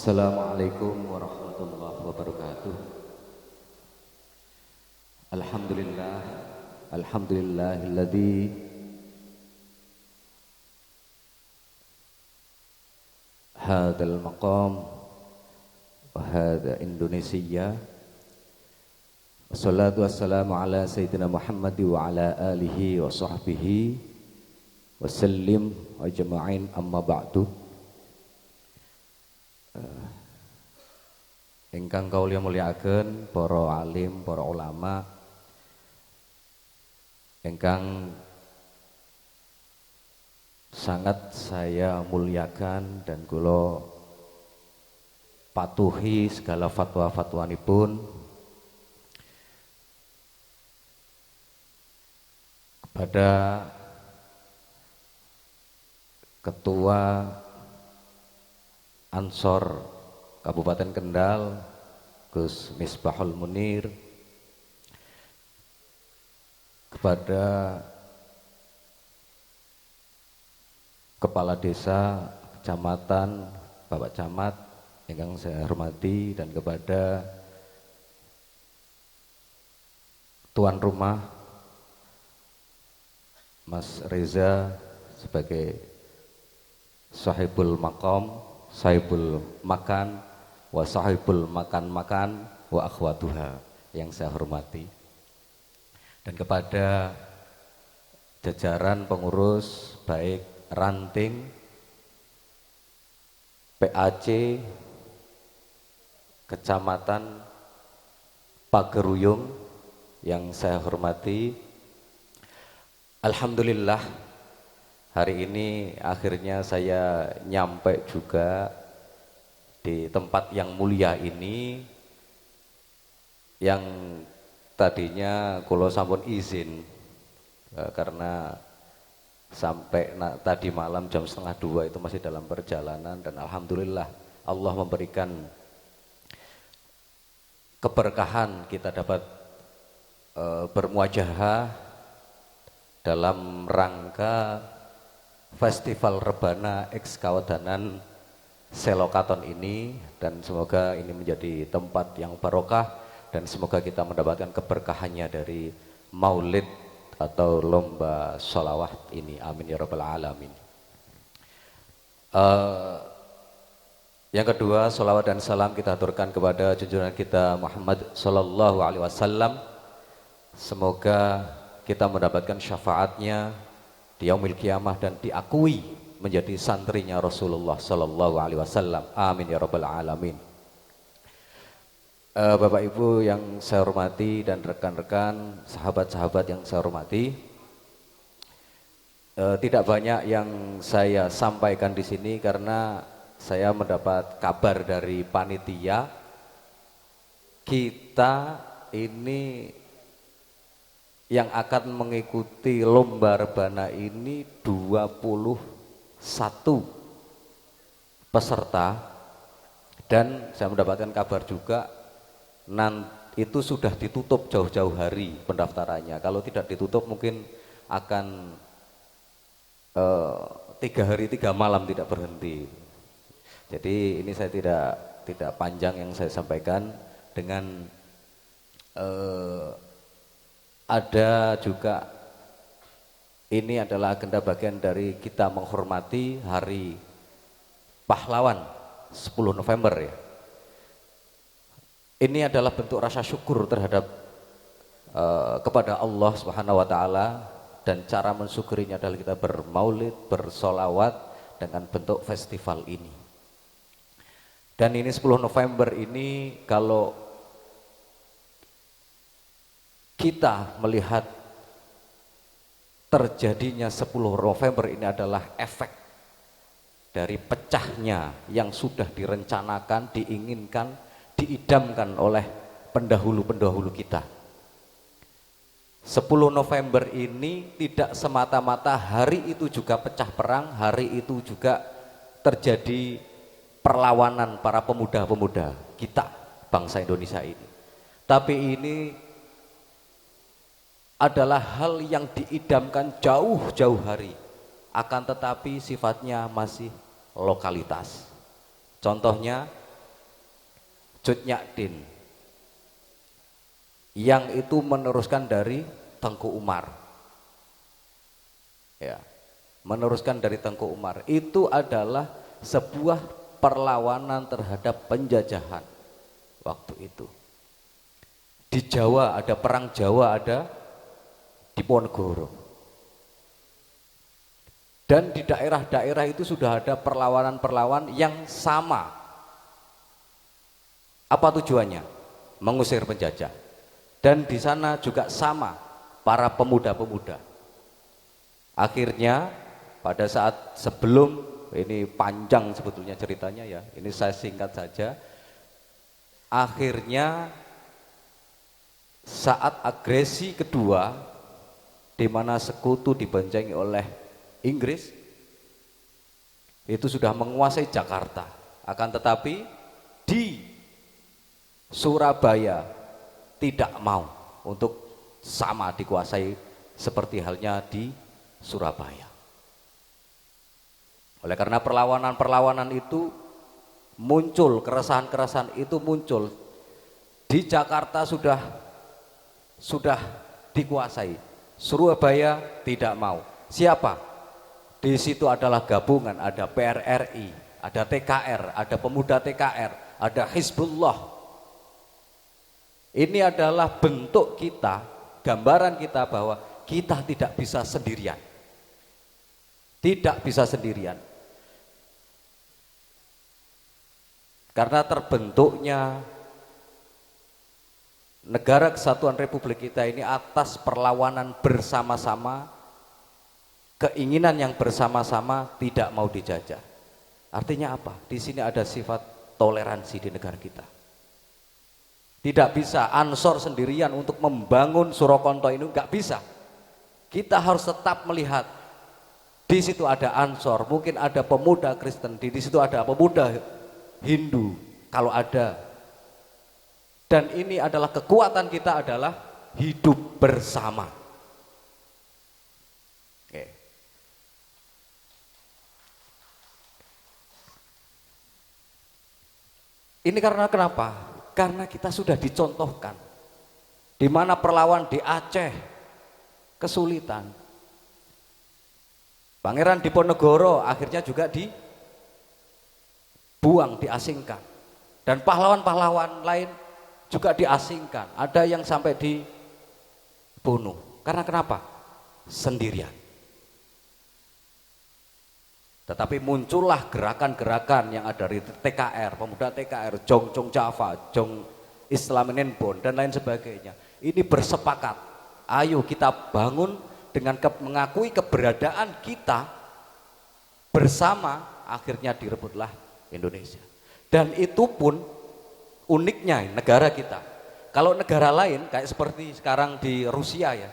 Assalamualaikum warahmatullahi wabarakatuh. Alhamdulillah, alhamdulillahilladzi hadzal maqam wa hadza Indonesia. Wassalatu wassalamu ala sayyidina Muhammad wa ala alihi wa sahbihi wasallim wa jama'in amma ba'du. Ingkang kawula mulyakaken para alim, para ulama ingkang sangat saya muliakan dan kula patuhi segala fatwa-fatwanipun kepada Ketua Ansor Kabupaten Kendal, Gus Misbahul Munir, kepada Kepala Desa, Kecamatan, Bapak Camat yang saya hormati, dan kepada tuan rumah Mas Reza sebagai sahibul maqam, sahibul makan, wa sahibul makan wa akhwatuha yang saya hormati, dan kepada jajaran pengurus baik ranting, PAC, Kecamatan Pageruyung yang saya hormati. Alhamdulillah, hari ini akhirnya saya nyampe juga di tempat yang mulia ini, yang tadinya kula sampun izin karena sampai tadi malam jam 1:30 itu masih dalam perjalanan, dan alhamdulillah Allah memberikan keberkahan kita dapat bermuajahah dalam rangka Festival Rebana X Kawadanan Selokaton ini, dan semoga ini menjadi tempat yang barokah dan semoga kita mendapatkan keberkahannya dari maulid atau lomba sholawat ini, amin ya rabbal alamin. Yang kedua, sholawat dan salam kita aturkan kepada junjungan kita Muhammad sallallahu alaihi wasallam. Semoga kita mendapatkan syafaatnya di yaumil kiamah dan diakui menjadi santrinya Rasulullah sallallahu alaihi wasallam, amin ya rabbal alamin. Bapak Ibu yang saya hormati dan rekan-rekan, sahabat-sahabat yang saya hormati, tidak banyak yang saya sampaikan di sini karena saya mendapat kabar dari panitia kita ini yang akan mengikuti lomba rebana ini 21 peserta, dan saya mendapatkan kabar juga itu sudah ditutup jauh-jauh hari pendaftarannya. Kalau tidak ditutup mungkin akan 3 hari 3 malam tidak berhenti. Jadi ini saya tidak panjang yang saya sampaikan, dengan ada juga ini adalah agenda bagian dari kita menghormati Hari Pahlawan 10 November ya. Ini adalah bentuk rasa syukur terhadap kepada Allah Subhanahu wa taala, dan cara mensyukurinya adalah kita bermaulid, bersolawat dengan bentuk festival ini. Dan ini 10 November ini, kalau kita melihat terjadinya 10 November ini adalah efek dari pecahnya yang sudah direncanakan, diinginkan, diidamkan oleh pendahulu-pendahulu kita. 10 November ini tidak semata-mata hari itu juga pecah perang, hari itu juga terjadi perlawanan para pemuda-pemuda kita, bangsa Indonesia ini. Tapi ini adalah hal yang diidamkan jauh-jauh hari, akan tetapi sifatnya masih lokalitas. Contohnya Cut Nyak yang itu meneruskan dari Tengku Umar. Ya, meneruskan dari Tengku Umar. Itu adalah sebuah perlawanan terhadap penjajahan waktu itu. Di Jawa ada perang Jawa, ada di Ponegoro. Dan di daerah-daerah itu sudah ada perlawanan-perlawanan yang sama. Apa tujuannya? Mengusir penjajah. Dan di sana juga sama para pemuda-pemuda. Akhirnya pada saat sebelum, ini panjang sebetulnya ceritanya ya, ini saya singkat saja. Akhirnya saat agresi kedua, di mana sekutu dibencengi oleh Inggris, itu sudah menguasai Jakarta. Akan tetapi di Surabaya tidak mau untuk sama dikuasai seperti halnya di Surabaya. Oleh karena perlawanan-perlawanan itu muncul, keresahan-keresahan itu muncul. Di Jakarta sudah dikuasai, Surabaya tidak mau. Siapa? Di situ adalah gabungan, ada PRRI, ada TKR, ada pemuda TKR, ada Hizbullah. Ini adalah bentuk kita, gambaran kita bahwa kita tidak bisa sendirian. Tidak bisa sendirian. Karena terbentuknya Negara Kesatuan Republik kita ini atas perlawanan bersama-sama, keinginan yang bersama-sama, tidak mau dijajah. Artinya apa? Di sini ada sifat toleransi di negara kita. Tidak bisa Ansor sendirian untuk membangun Surakonto ini, nggak bisa. Kita harus tetap melihat di situ ada Ansor, mungkin ada pemuda Kristen, di situ ada pemuda Hindu kalau ada. Dan ini adalah kekuatan kita, adalah hidup bersama. Oke. Ini karena kenapa? Karena kita sudah dicontohkan. Di mana perlawan di Aceh kesulitan. Pangeran Diponegoro akhirnya juga dibuang, diasingkan. Dan pahlawan-pahlawan lain juga diasingkan, ada yang sampai dibunuh. Karena kenapa? Sendirian. Tetapi muncullah gerakan-gerakan yang ada dari TKR, pemuda TKR, Jong Java, Jong Islaminenbon dan lain sebagainya. Ini bersepakat, ayo kita bangun dengan mengakui keberadaan kita bersama, akhirnya direbutlah Indonesia. Dan itu pun uniknya negara kita. Kalau negara lain kayak seperti sekarang di Rusia ya,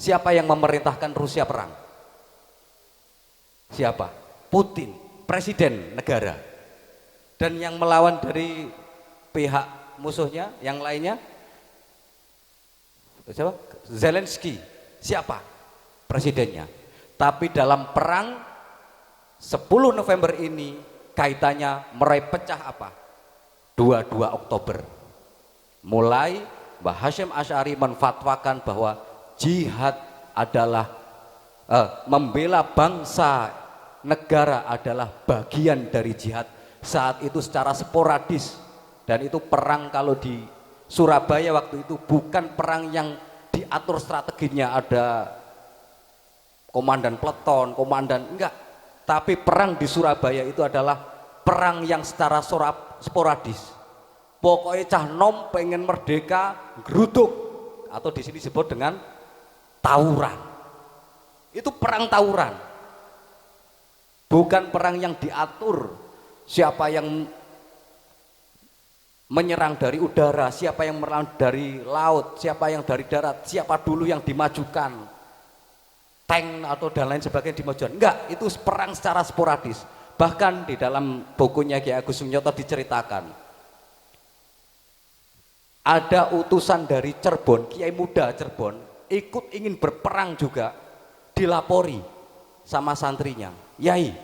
siapa yang memerintahkan Rusia perang? Siapa? Putin, presiden negara. Dan yang melawan dari pihak musuhnya, yang lainnya siapa? Zelensky. Siapa? Presidennya. Tapi dalam perang 10 November ini kaitannya meraih pecah apa? 22 Oktober. Mulai Mbah Hasyim Asy'ari menfatwakan bahwa jihad adalah membela bangsa negara adalah bagian dari jihad. Saat itu secara sporadis, dan itu perang kalau di Surabaya waktu itu bukan perang yang diatur strateginya, ada komandan peleton, komandan, enggak. Tapi perang di Surabaya itu adalah perang yang secara sporadis. Pokoknya cah nom pengen merdeka, geruduk, atau di sini disebut dengan tawuran. Itu perang tawuran. Bukan perang yang diatur, siapa yang menyerang dari udara, siapa yang menyerang dari laut, siapa yang dari darat, siapa dulu yang dimajukan, tank atau dan lain sebagainya dimajukan. Enggak, itu perang secara sporadis. Bahkan di dalam bukunya Ki Agus Sunyoto diceritakan, ada utusan dari Cirebon, Kiai Muda Cirebon, ikut ingin berperang juga, dilapori sama santrinya, Yai,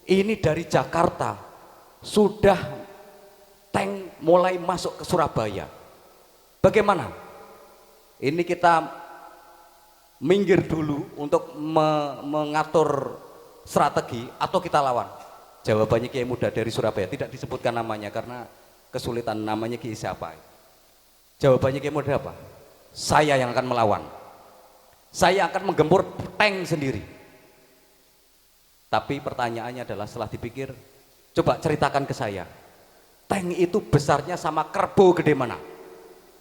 ini dari Jakarta sudah tank mulai masuk ke Surabaya. Bagaimana? Ini kita minggir dulu untuk mengatur strategi atau kita lawan? Jawabannya Kiai Muda dari Surabaya, tidak disebutkan namanya karena kesulitan, namanya Kiai siapa. Jawabannya Kiai Muda apa? Saya yang akan melawan. Saya akan menggempur tank sendiri. Tapi pertanyaannya adalah setelah dipikir, coba ceritakan ke saya, tank itu besarnya sama kerbau gede mana?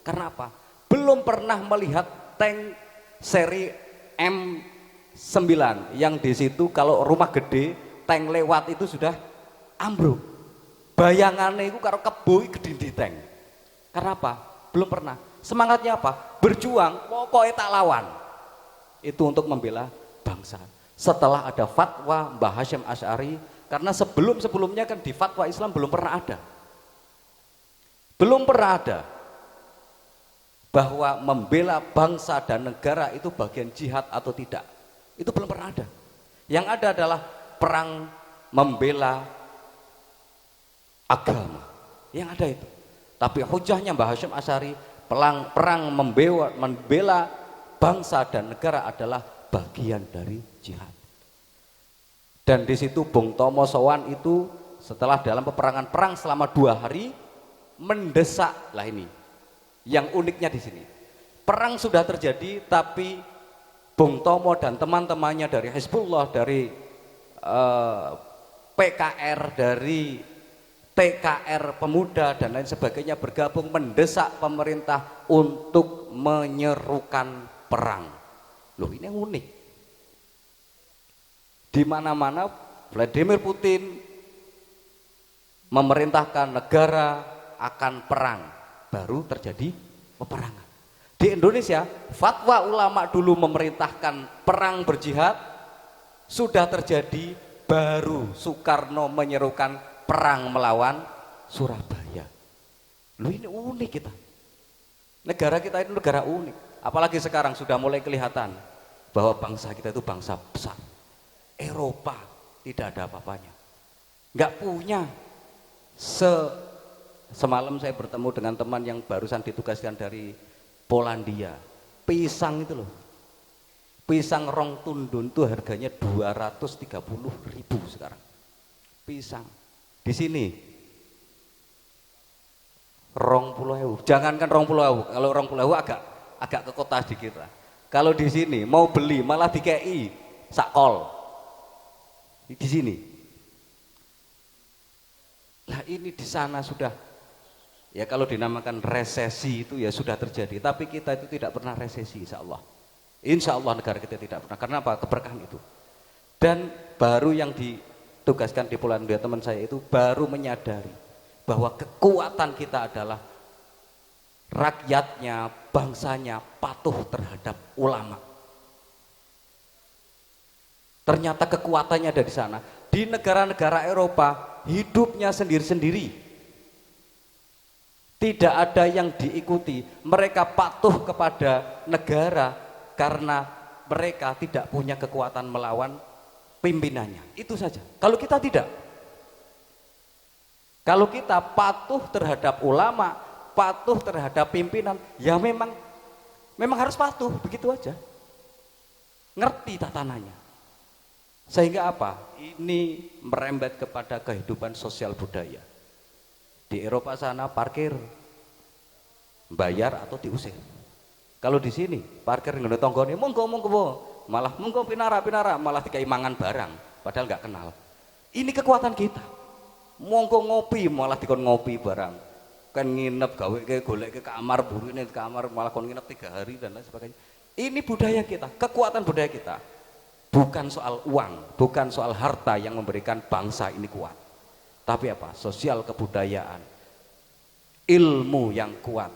Karena apa? Belum pernah melihat tank seri M9 yang di situ kalau rumah gede tank lewat itu sudah ambruk. Bayangannya itu karo kebo gede di tank. Karena apa? Belum pernah. Semangatnya apa? Berjuang, pokoknya tak lawan. Itu untuk membela bangsa. Setelah ada fatwa Mbah Hasyim Asy'ari, karena sebelumnya kan di fatwa Islam belum pernah ada. Belum pernah ada bahwa membela bangsa dan negara itu bagian jihad atau tidak. Itu belum pernah ada. Yang ada adalah perang membela agama. Yang ada itu. Tapi hujahnya Mbah Hasyim Asy'ari, perang membela bangsa dan negara adalah bagian dari jihad. Dan di situ Bung Tomo Sowan itu setelah dalam peperangan perang selama 2 hari mendesak, lah ini yang uniknya di sini. Perang sudah terjadi tapi Bung Tomo dan teman-temannya dari Hizbullah, dari PKR, dari TKR Pemuda dan lain sebagainya bergabung mendesak pemerintah untuk menyerukan perang. Loh, ini yang unik. Di mana-mana Vladimir Putin memerintahkan negara akan perang, baru terjadi peperangan. Di Indonesia, fatwa ulama dulu memerintahkan perang berjihad, sudah terjadi, baru Soekarno menyerukan perang melawan Surabaya. Loh, ini unik kita. Negara kita itu negara unik. Apalagi sekarang sudah mulai kelihatan bahwa bangsa kita itu bangsa besar. Eropa tidak ada apa-apanya. Nggak punya. Semalam saya bertemu dengan teman yang barusan ditugaskan dari Polandia. Pisang itu loh. Pisang rong tundun itu harganya 230.000 sekarang. Pisang. Di sini 20.000. Jangankan 20.000, kalau 20.000 agak ke kota sedikit lah. Kalau di sini mau beli malah dikei sakol. Di sini. Lah ini di sana sudah, ya kalau dinamakan resesi itu ya sudah terjadi. Tapi kita itu tidak pernah resesi, insya Allah. Insya Allah negara kita tidak pernah. Karena apa? Keberkahan itu. Dan baru yang ditugaskan di Polandia teman saya itu baru menyadari bahwa kekuatan kita adalah rakyatnya, bangsanya patuh terhadap ulama. Ternyata kekuatannya ada di sana. Di negara-negara Eropa hidupnya sendiri-sendiri. Tidak ada yang diikuti. Mereka patuh kepada negara karena mereka tidak punya kekuatan melawan pimpinannya. Itu saja. Kalau kita tidak. Kalau kita patuh terhadap ulama, patuh terhadap pimpinan, ya memang harus patuh, begitu aja. Ngerti tatanannya. Sehingga apa? Ini merembet kepada kehidupan sosial budaya. Di Eropa sana parkir bayar atau diusir. Kalau di sini parkir ngene tanggane monggo malah monggo pinara malah dikai mangan barang padahal nggak kenal. Ini kekuatan kita. Monggo ngopi malah dikon ngopi barang. Kan nginep gawe ke golek ke kamar burine di kamar malah kon nginep 3 hari dan lain sebagainya. Ini budaya kita, kekuatan budaya kita. Bukan soal uang, bukan soal harta yang memberikan bangsa ini kuat. Tapi apa? Sosial kebudayaan, ilmu yang kuat,